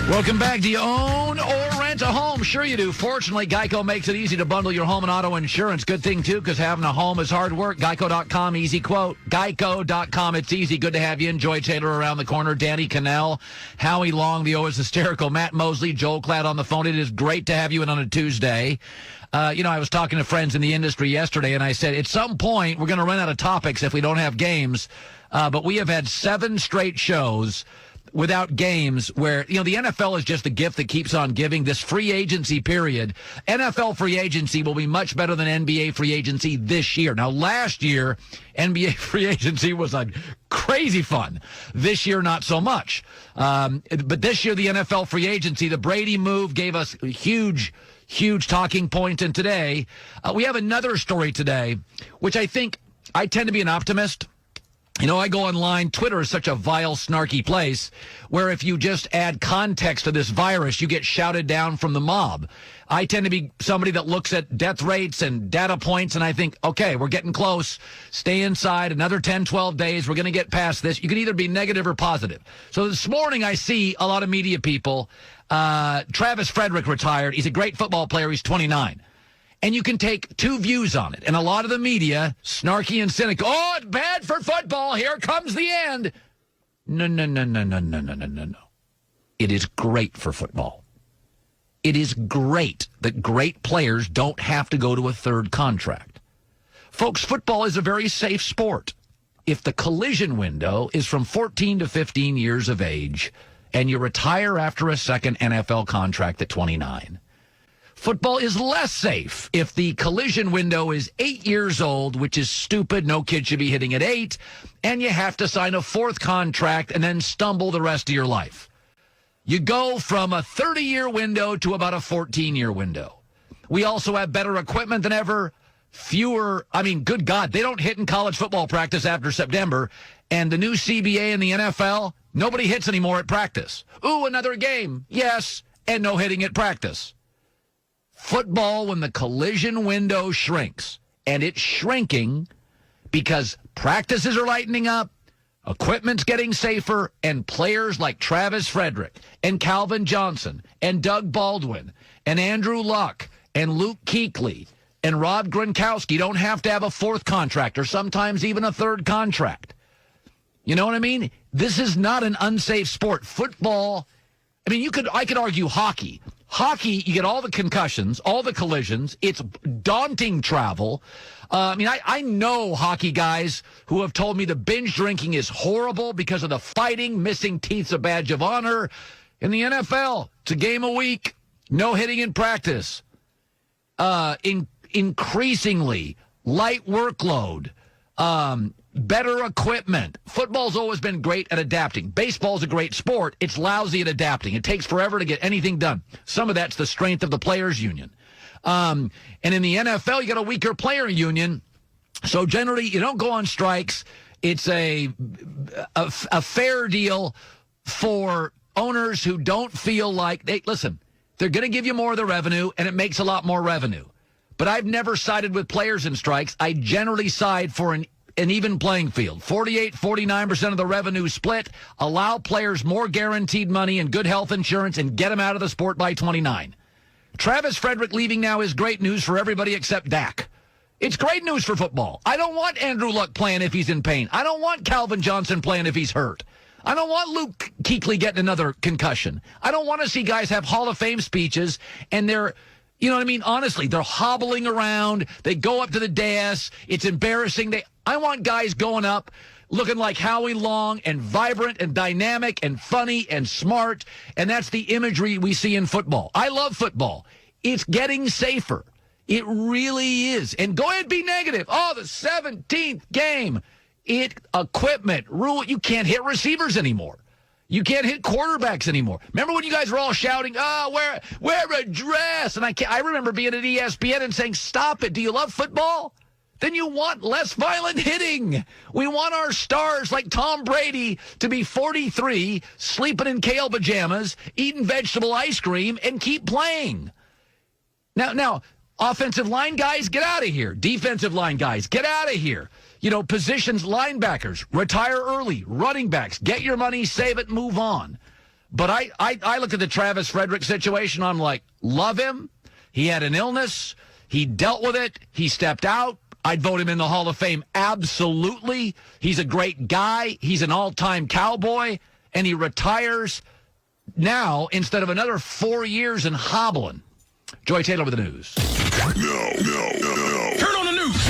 Welcome back. Do you own or rent a home? Sure you do. Fortunately, Geico makes it easy to bundle your home and auto insurance. Good thing, too, because having a home is hard work. Geico.com, easy quote. Geico.com, it's easy. Good to have you. Enjoy Taylor around the corner. Danny Cannell, Howie Long, the always hysterical Matt Mosley, Joel Klatt on the phone. It is great to have you in on a Tuesday. I was talking to friends in the industry yesterday, and I said, at some point, we're going to run out of topics if we don't have games. But we have had 7 straight shows without games where, the NFL is just the gift that keeps on giving. This free agency period, NFL free agency will be much better than NBA free agency this year. Now, last year, NBA free agency was crazy fun. This year, not so much. But this year, the NFL free agency, the Brady move gave us huge talking points. And today, we have another story today, which I tend to be an optimist. I go online. Twitter is such a vile, snarky place where if you just add context to this virus, you get shouted down from the mob. I tend to be somebody that looks at death rates and data points, and I think, okay, we're getting close. Stay inside. Another 10, 12 days. We're going to get past this. You can either be negative or positive. So this morning I see a lot of media people. Travis Frederick retired. He's a great football player. He's 29. And you can take 2 views on it. And a lot of the media, snarky and cynical, oh, it's bad for football. Here comes the end. No. It is great for football. It is great that great players don't have to go to a 3rd contract. Folks, football is a very safe sport. If the collision window is from 14 to 15 years of age and you retire after a 2nd NFL contract at 29, football is less safe if the collision window is 8 years old, which is stupid. No kid should be hitting at 8, and you have to sign a 4th contract and then stumble the rest of your life. You go from a 30-year window to about a 14-year window. We also have better equipment than ever. Good God, they don't hit in college football practice after September, and the new CBA in the NFL, nobody hits anymore at practice. Ooh, another game. Yes, and no hitting at practice. Football, when the collision window shrinks, and it's shrinking because practices are lightening up, equipment's getting safer, and players like Travis Frederick and Calvin Johnson and Doug Baldwin and Andrew Luck and Luke Kuechly and Rob Gronkowski don't have to have a 4th contract or sometimes even a 3rd contract. You know what I mean? This is not an unsafe sport. Football, I could argue hockey. Hockey, you get all the concussions, all the collisions. It's daunting travel. I know hockey guys who have told me the binge drinking is horrible because of the fighting, missing teeth's a badge of honor. In the NFL, it's a game a week, no hitting in practice. Increasingly light workload, better equipment. Football's always been great at adapting. Baseball's a great sport. It's lousy at adapting. It takes forever to get anything done. Some of that's the strength of the players' union. And in the NFL, you got a weaker player union. So generally, you don't go on strikes. It's a fair deal for owners who don't feel like, they're going to give you more of the revenue, and it makes a lot more revenue. But I've never sided with players in strikes. I generally side for an even playing field. 49% of the revenue split. Allow players more guaranteed money and good health insurance and get them out of the sport by 29. Travis Frederick leaving now is great news for everybody except Dak. It's great news for football. I don't want Andrew Luck playing if he's in pain. I don't want Calvin Johnson playing if he's hurt. I don't want Luke Kuechly getting another concussion. I don't want to see guys have Hall of Fame speeches and they're, honestly, they're hobbling around. They go up to the dais. It's embarrassing. I want guys going up looking like Howie Long and vibrant and dynamic and funny and smart, and that's the imagery we see in football. I love football. It's getting safer. It really is. And go ahead and be negative. Oh, the 17th game. Equipment, rule, you can't hit receivers anymore. You can't hit quarterbacks anymore. Remember when you guys were all shouting, wear a dress? And I remember being at ESPN and saying, stop it. Do you love football? Then you want less violent hitting. We want our stars like Tom Brady to be 43, sleeping in kale pajamas, eating vegetable ice cream, and keep playing. Now, offensive line guys, get out of here. Defensive line guys, get out of here. Positions, linebackers, retire early. Running backs, get your money, save it, move on. But I look at the Travis Frederick situation. I'm like, love him. He had an illness. He dealt with it. He stepped out. I'd vote him in the Hall of Fame. Absolutely. He's a great guy. He's an all-time Cowboy. And he retires now instead of another 4 years in hobbling. Joy Taylor with the news. No. Turn on the news.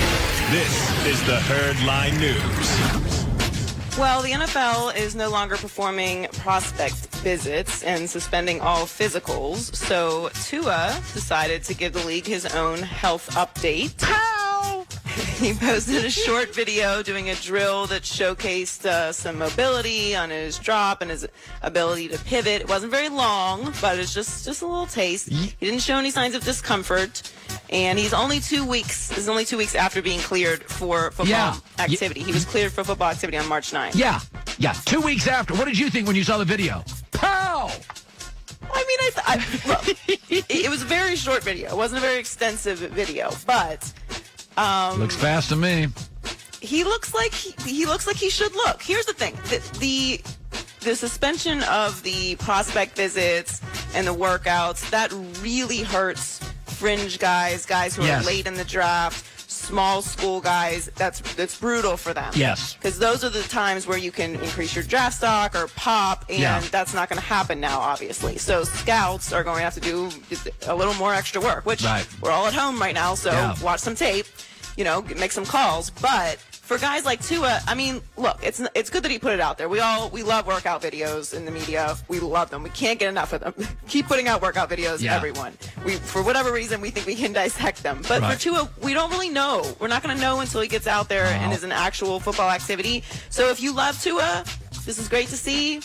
This is the Herdline News. Well, the NFL is no longer performing prospect visits and suspending all physicals. So Tua decided to give the league his own health update. How? He posted a short video doing a drill that showcased some mobility on his drop and his ability to pivot. It wasn't very long, but it's just a little taste. He didn't show any signs of discomfort. And he's only 2 weeks. This is only 2 weeks after being cleared for football activity. He was cleared for football activity on March 9th. Yeah. 2 weeks after. What did you think when you saw the video? Pow! I mean, look, it was a very short video. It wasn't a very extensive video, but looks fast to me. He looks like he should look. Here's the thing: the suspension of the prospect visits and the workouts that really hurts fringe guys who are late in the draft, small school guys. That's brutal for them. Yes. Because those are the times where you can increase your draft stock or pop, and that's not going to happen now, obviously. So scouts are going to have to do a little more extra work, which we're all at home right now, so watch some tape, make some calls. But for guys like Tua, I mean, look, it's good that he put it out there. We love workout videos in the media. We love them. We can't get enough of them. Keep putting out workout videos, everyone. For whatever reason, we think we can dissect them. But for Tua, we don't really know. We're not going to know until he gets out there and is an actual football activity. So if you love Tua, this is great to see.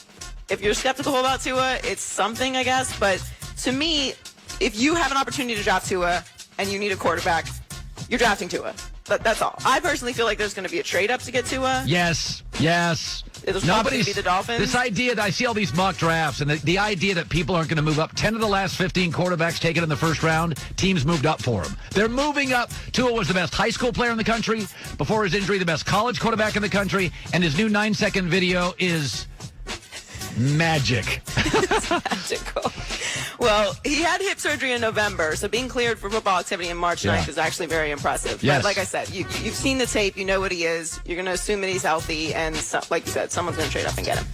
If you're skeptical about Tua, it's something, I guess. But to me, if you have an opportunity to draft Tua and you need a quarterback, you're drafting Tua. That's all. I personally feel like there's going to be a trade-up to get Tua. Yes. There's probably going to be the Dolphins. This idea that I see all these mock drafts, and the idea that people aren't going to move up. 10 of the last 15 quarterbacks taken in the first round, teams moved up for him. They're moving up. Tua was the best high school player in the country. Before his injury, the best college quarterback in the country. And his new 9-second video is magic. It's magical. Well, he had hip surgery in November, so being cleared for football activity on March 9th is actually very impressive. Yes. But like I said, you've seen the tape, you know what he is. You're going to assume that he's healthy, and like you said, someone's going to trade up and get him.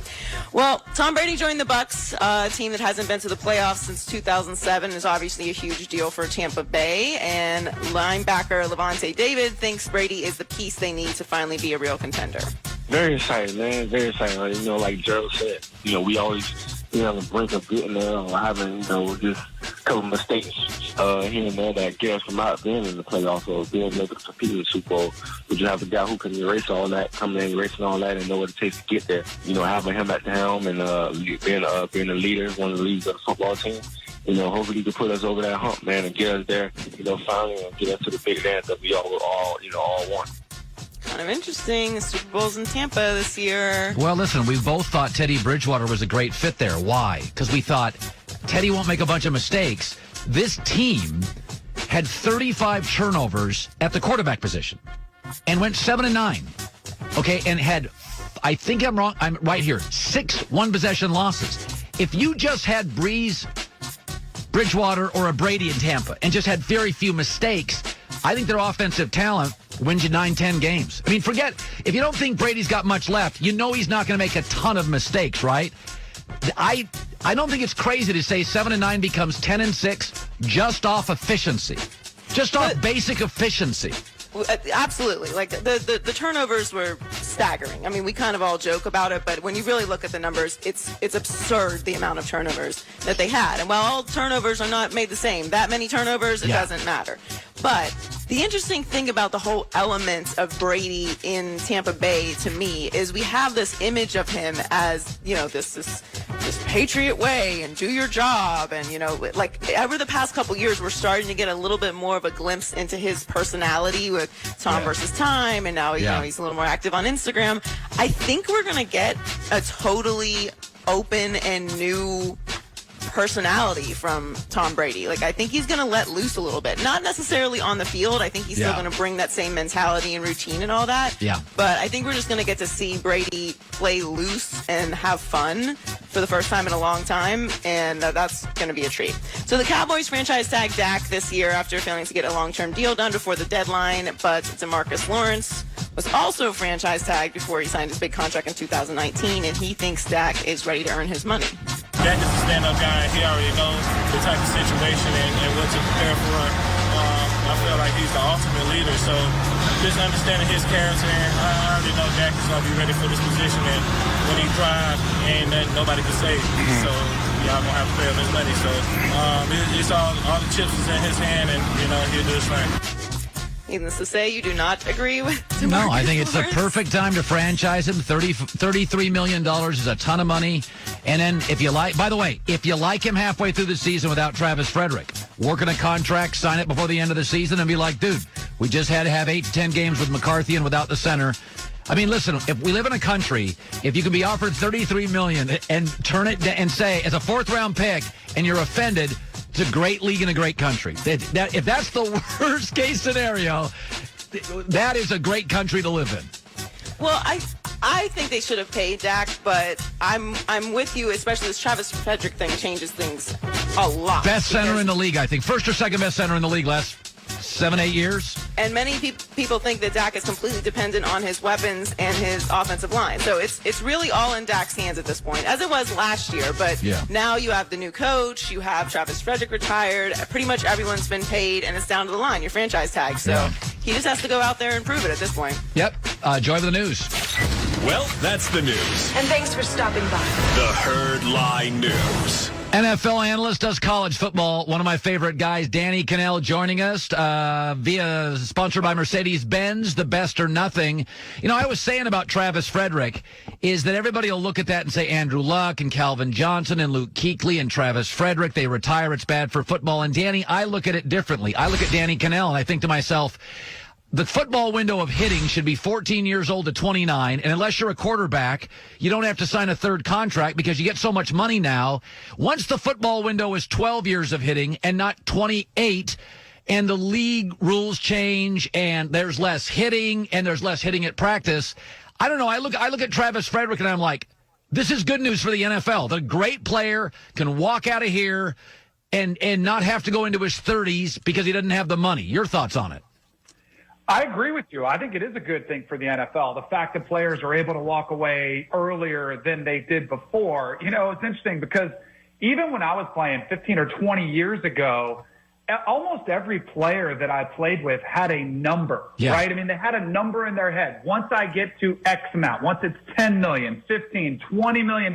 Well, Tom Brady joined the Bucs, a team that hasn't been to the playoffs since 2007. Is obviously a huge deal for Tampa Bay, and linebacker Lavonte David thinks Brady is the piece they need to finally be a real contender. Very excited, man. Very excited. Like Gerald said, we always on the brink of getting there or having, just a couple mistakes here and there that get us from not being in the playoffs or being able to compete in the Super Bowl. We just have a guy who can erase all that, coming in, erasing all that, and know what it takes to get there. Having him at the helm and being a leader, one of the leaders of the football team. Hopefully he can put us over that hump, man, and get us there, finally, and get us to the big dance that we all want. Kind of interesting. The Super Bowl's in Tampa this year. Well, listen, we both thought Teddy Bridgewater was a great fit there. Why? Because we thought Teddy won't make a bunch of mistakes. This team had 35 turnovers at the quarterback position and went 7-9. Okay, and had, I think I'm wrong, I'm right here, 6 one-possession losses. If you just had Bridgewater or a Brady in Tampa and just had very few mistakes, I think their offensive talent wins you 9-10 games. I mean, forget, if you don't think Brady's got much left, he's not going to make a ton of mistakes, right? I don't think it's crazy to say 7-9 becomes 10-6 just off efficiency. Just off basic efficiency. Absolutely. Like the turnovers were staggering. I mean, we kind of all joke about it, but when you really look at the numbers, it's absurd the amount of turnovers that they had. And while all turnovers are not made the same, that many turnovers, it doesn't matter. But the interesting thing about the whole element of Brady in Tampa Bay, to me, is we have this image of him as, this Patriot way and do your job. And, like over the past couple years, we're starting to get a little bit more of a glimpse into his personality with Tom versus Time. And now, he's a little more active on Instagram. I think we're going to get a totally open and new personality from Tom Brady. Like, I think he's going to let loose a little bit. Not necessarily on the field. I think he's still going to bring that same mentality and routine and all that. Yeah. But I think we're just going to get to see Brady play loose and have fun for the first time in a long time, and that's going to be a treat. So the Cowboys franchise tagged Dak this year after failing to get a long-term deal done before the deadline, but DeMarcus Lawrence was also franchise tagged before he signed his big contract in 2019, and he thinks Dak is ready to earn his money. Dak is a stand-up guy. He already knows the type of situation and what to prepare for. I feel like he's the ultimate leader, so just understanding his character, and I already know Dak is going to be ready for this position, and when he drives, ain't nothing nobody can save. So y'all going to have to pay him his money. So it's all the chips is in his hand, and, he'll do his thing. Needless to say, you do not agree with DeMarcus No, I think it's the Lawrence? perfect time to franchise him. $33 million is a ton of money. And then if you like, by the way, if you like him halfway through the season without Travis Frederick, work on a contract, sign it before the end of the season and be like, dude, we just had to have 8 to 10 games with McCarthy and without the center. I mean, listen, if we live in a country, if you can be offered $33 million and turn it and say, as a 4th-round pick, and you're offended, it's a great league and a great country. If that's the worst case scenario, that is a great country to live in. Well, I think they should have paid Dak, but I'm with you, especially this Travis Frederick thing changes things a lot. Best center in the league, I think. First or second best center in the league last 7-8 years. And many people think that Dak is completely dependent on his weapons and his offensive line. So it's really all in Dak's hands at this point, as it was last year. But now you have the new coach, you have Travis Frederick retired, pretty much everyone's been paid, and it's down to the line, your franchise tag. So he just has to go out there and prove it at this point. Yep. Joy for the news. Well, that's the news. And thanks for stopping by. The Herd Lie News. NFL analyst, does college football. One of my favorite guys, Danny Cannell, joining us via sponsored by Mercedes-Benz, the best or nothing. I was saying about Travis Frederick is that everybody will look at that and say Andrew Luck and Calvin Johnson and Luke Kuechly and Travis Frederick, they retire, it's bad for football. And Danny, I look at it differently. I look at Danny Cannell and I think to myself, the football window of hitting should be 14 years old to 29, and unless you're a quarterback, you don't have to sign a third contract because you get so much money now. Once the football window is 12 years of hitting and not 28, and the league rules change and there's less hitting and there's less hitting at practice, I don't know. I look at Travis Frederick and I'm like, this is good news for the NFL. The great player can walk out of here and not have to go into his 30s because he doesn't have the money. Your thoughts on it? I agree with you. I think it is a good thing for the NFL. The fact that players are able to walk away earlier than they did before. It's interesting because even when I was playing 15 or 20 years ago, almost every player that I played with had a number, right? I mean, they had a number in their head. Once I get to X amount, once it's $10 million, $15, $20 million,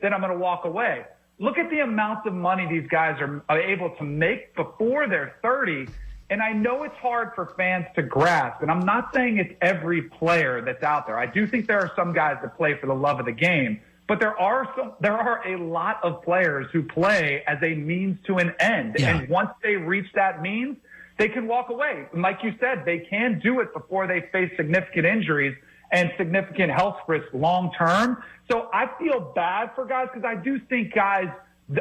then I'm going to walk away. Look at the amounts of money these guys are able to make before they're 30. And I know it's hard for fans to grasp, and I'm not saying it's every player that's out there. I do think there are some guys that play for the love of the game, but there are a lot of players who play as a means to an end. Yeah. And once they reach that means, they can walk away. And like you said, they can do it before they face significant injuries and significant health risks long term. So I feel bad for guys because I do think guys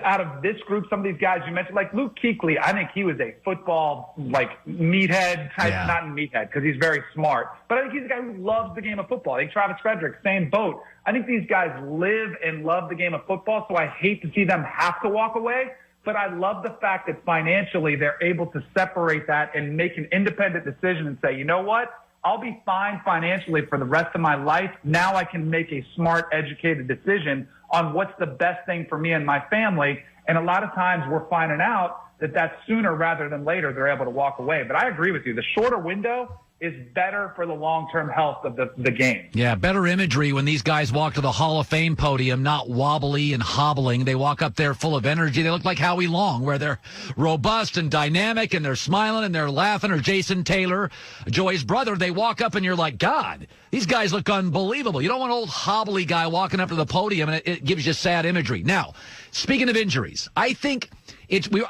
out of this group, some of these guys you mentioned, like Luke Kuechly, I think he was a football, meathead type, not meathead, because he's very smart. But I think he's a guy who loves the game of football. I think Travis Frederick, same boat. I think these guys live and love the game of football, so I hate to see them have to walk away. But I love the fact that financially they're able to separate that and make an independent decision and say, you know what? I'll be fine financially for the rest of my life. Now I can make a smart, educated decision on what's the best thing for me and my family. And a lot of times we're finding out that that's sooner rather than later they're able to walk away. But I agree with you. The shorter window is better for the long-term health of the game. Yeah, better imagery when these guys walk to the Hall of Fame podium, not wobbly and hobbling. They walk up there full of energy. They look like Howie Long, where they're robust and dynamic, and they're smiling and they're laughing. Or Jason Taylor, Joy's brother, they walk up and you're like, God, these guys look unbelievable. You don't want an old hobbly guy walking up to the podium, and it gives you sad imagery. Now, speaking of injuries, I think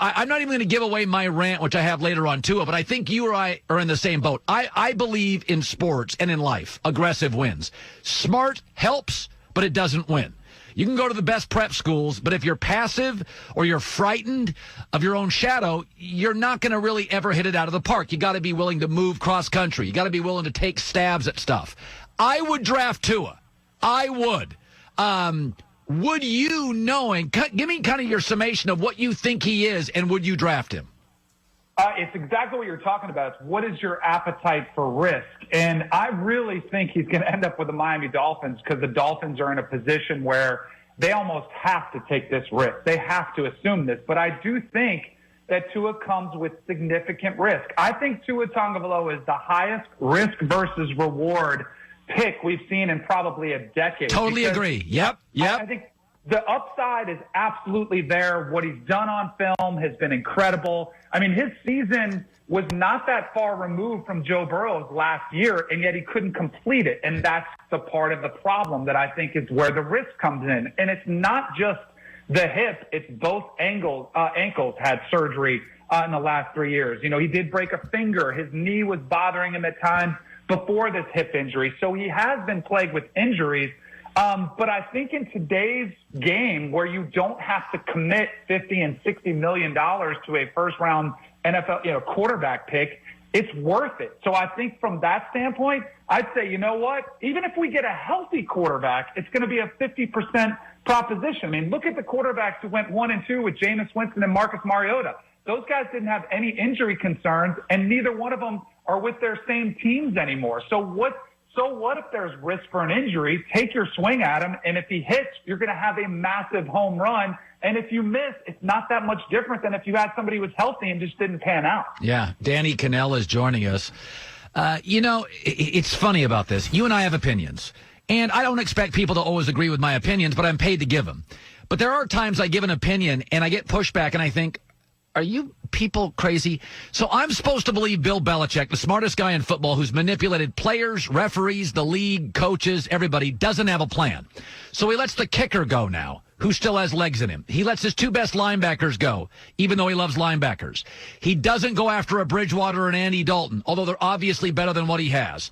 I'm not even going to give away my rant, which I have later on too, but I think you or I are in the same boat. I believe in sports and in life, aggressive wins. Smart helps, but it doesn't win. You can go to the best prep schools, but if you're passive or you're frightened of your own shadow, you're not going to really ever hit it out of the park. You got to be willing to move cross country. You got to be willing to take stabs at stuff. I would draft Tua. I would. Would you, give me kind of your summation of what you think he is, and would you draft him? It's exactly what you're talking about. It's what is your appetite for risk? And I really think he's going to end up with the Miami Dolphins because the Dolphins are in a position where they almost have to take this risk. They have to assume this. But I do think that Tua comes with significant risk. I think Tua Tagovailoa is the highest risk versus reward pick we've seen in probably a decade. Totally agree. Yep. I think the upside is absolutely there. What he's done on film has been incredible. I mean, his season was not that far removed from Joe Burrow's last year, and yet he couldn't complete it. And that's the part of the problem that I think is where the risk comes in. And it's not just the hip, it's both ankles had surgery in the last 3 years. You know, he did break a finger. His knee was bothering him at times before this hip injury. So he has been plagued with injuries. But I think in today's game where you don't have to commit $50 and $60 million to a first-round NFL quarterback pick, it's worth it. So I think from that standpoint, I'd say, you know what? Even if we get a healthy quarterback, it's going to be a 50% proposition. I mean, look at the quarterbacks who went 1 and 2 with Jameis Winston and Marcus Mariota. Those guys didn't have any injury concerns, and neither one of them are with their same teams anymore. So what if there's risk for an injury? Take your swing at him, and if he hits, you're going to have a massive home run. And if you miss, it's not that much different than if you had somebody who was healthy and just didn't pan out. Yeah, Danny Cannell is joining us. It's funny about this. You and I have opinions, and I don't expect people to always agree with my opinions, but I'm paid to give them. But there are times I give an opinion, and I get pushback, and I think, are you people crazy? So I'm supposed to believe Bill Belichick, the smartest guy in football who's manipulated players, referees, the league, coaches, everybody, doesn't have a plan. So he lets the kicker go now, who still has legs in him. He lets his 2 best linebackers go, even though he loves linebackers. He doesn't go after a Bridgewater or an Andy Dalton, although they're obviously better than what he has.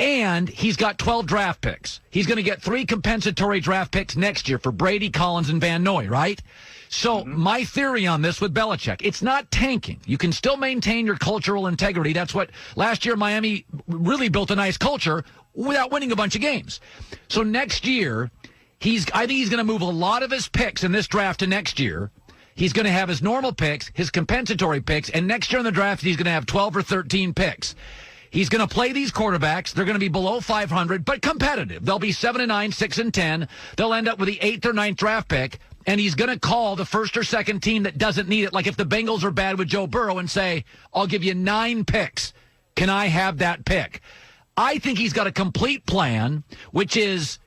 And he's got 12 draft picks. He's going to get 3 compensatory draft picks next year for Brady, Collins, and Van Noy, right? So my theory on this with Belichick, it's not tanking. You can still maintain your cultural integrity. That's what last year Miami really built a nice culture without winning a bunch of games. So next year, I think he's going to move a lot of his picks in this draft to next year. He's going to have his normal picks, his compensatory picks, and next year in the draft, he's going to have 12 or 13 picks. He's going to play these quarterbacks. They're going to be below 500, but competitive. They'll be 7-9, 6-10. They'll end up with the 8th or 9th draft pick, and he's going to call the first or second team that doesn't need it, like if the Bengals are bad with Joe Burrow, and say, I'll give you 9 picks. Can I have that pick? I think he's got a complete plan, which is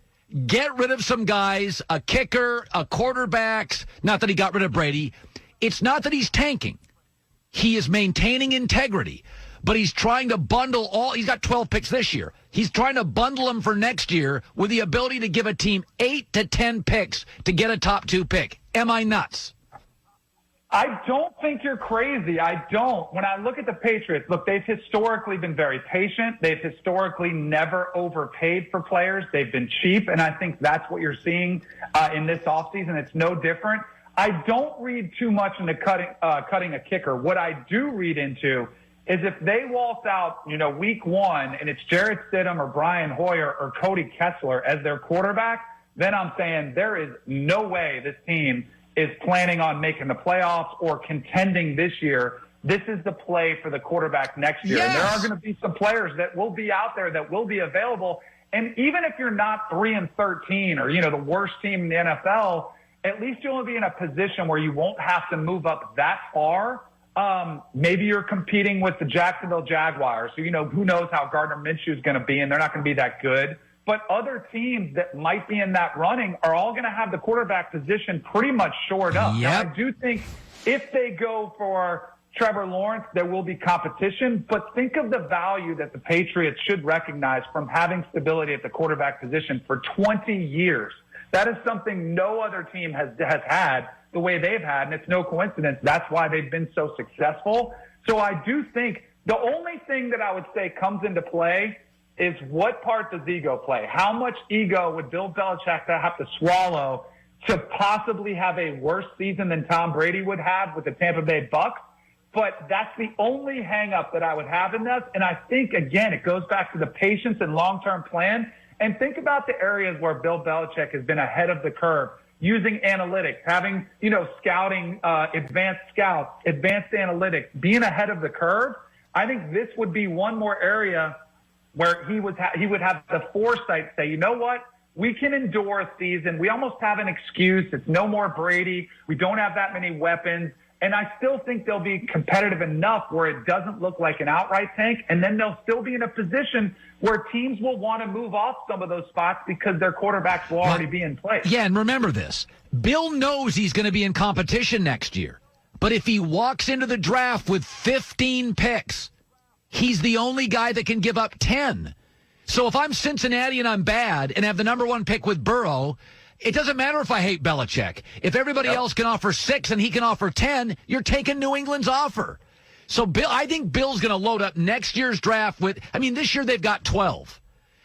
get rid of some guys, a kicker, a quarterbacks. Not that he got rid of Brady. It's not that he's tanking. He is maintaining integrity. But he's trying to bundle he's got 12 picks this year. He's trying to bundle them for next year with the ability to give a team 8 to 10 picks to get a top 2 pick. Am I nuts? I don't think you're crazy. I don't. When I look at the Patriots, look, they've historically been very patient. They've historically never overpaid for players. They've been cheap, and I think that's what you're seeing in this offseason. It's no different. I don't read too much into cutting a kicker. What I do read into is if they waltz out, week 1, and it's Jarrett Stidham or Brian Hoyer or Cody Kessler as their quarterback, then I'm saying there is no way this team is planning on making the playoffs or contending this year. This is the play for the quarterback next year. Yes. And there are going to be some players that will be out there that will be available. And even if you're not 3-13 or, the worst team in the NFL, at least you'll be in a position where you won't have to move up that far. Maybe you're competing with the Jacksonville Jaguars. So, who knows how Gardner Minshew is going to be, and they're not going to be that good. But other teams that might be in that running are all going to have the quarterback position pretty much shored up. Yep. Now, I do think if they go for Trevor Lawrence, there will be competition. But think of the value that the Patriots should recognize from having stability at the quarterback position for 20 years. That is something no other team has had the way they've had, and it's no coincidence. That's why they've been so successful. So I do think the only thing that I would say comes into play is what part does ego play? How much ego would Bill Belichick have to swallow to possibly have a worse season than Tom Brady would have with the Tampa Bay Bucs? But that's the only hang-up that I would have in this. And I think, again, it goes back to the patience and long-term plan. And think about the areas where Bill Belichick has been ahead of the curve, using analytics, having, scouting, advanced scouts, advanced analytics, being ahead of the curve. I think this would be one more area where he would have the foresight to say, you know what? We can endure a season. We almost have an excuse. It's no more Brady. We don't have that many weapons. And I still think they'll be competitive enough where it doesn't look like an outright tank. And then they'll still be in a position where teams will want to move off some of those spots because their quarterbacks will already be in place. Yeah, and remember this. Bill knows he's going to be in competition next year. But if he walks into the draft with 15 picks, he's the only guy that can give up 10. So if I'm Cincinnati and I'm bad and have the number 1 pick with Burrow, it doesn't matter if I hate Belichick. If everybody else can offer 6 and he can offer 10, you're taking New England's offer. So I think Bill's going to load up next year's draft with, this year they've got 12.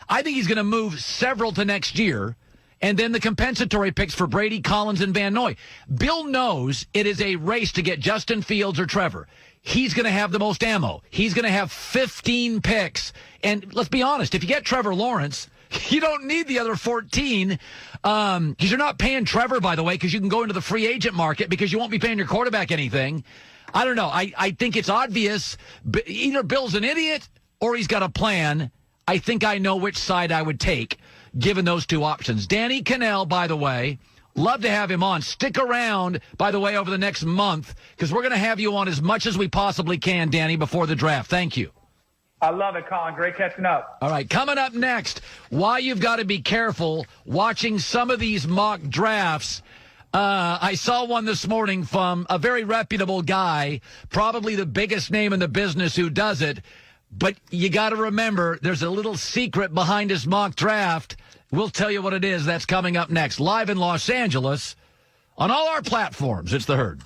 I think he's going to move several to next year, and then the compensatory picks for Brady, Collins, and Van Noy. Bill knows it is a race to get Justin Fields or Trevor. He's going to have the most ammo. He's going to have 15 picks. And let's be honest, if you get Trevor Lawrence, you don't need the other 14. Because you're not paying Trevor, by the way, because you can go into the free agent market because you won't be paying your quarterback anything. I don't know. I think it's obvious. Either Bill's an idiot or he's got a plan. I think I know which side I would take, given those two options. Danny Cannell, by the way, love to have him on. Stick around, by the way, over the next month, because we're going to have you on as much as we possibly can, Danny, before the draft. Thank you. I love it, Colin. Great catching up. All right, coming up next, why you've got to be careful watching some of these mock drafts. I saw one this morning from a very reputable guy, probably the biggest name in the business who does it. But you got to remember, there's a little secret behind his mock draft. We'll tell you what it is. That's coming up next. Live in Los Angeles on all our platforms. It's The Herd.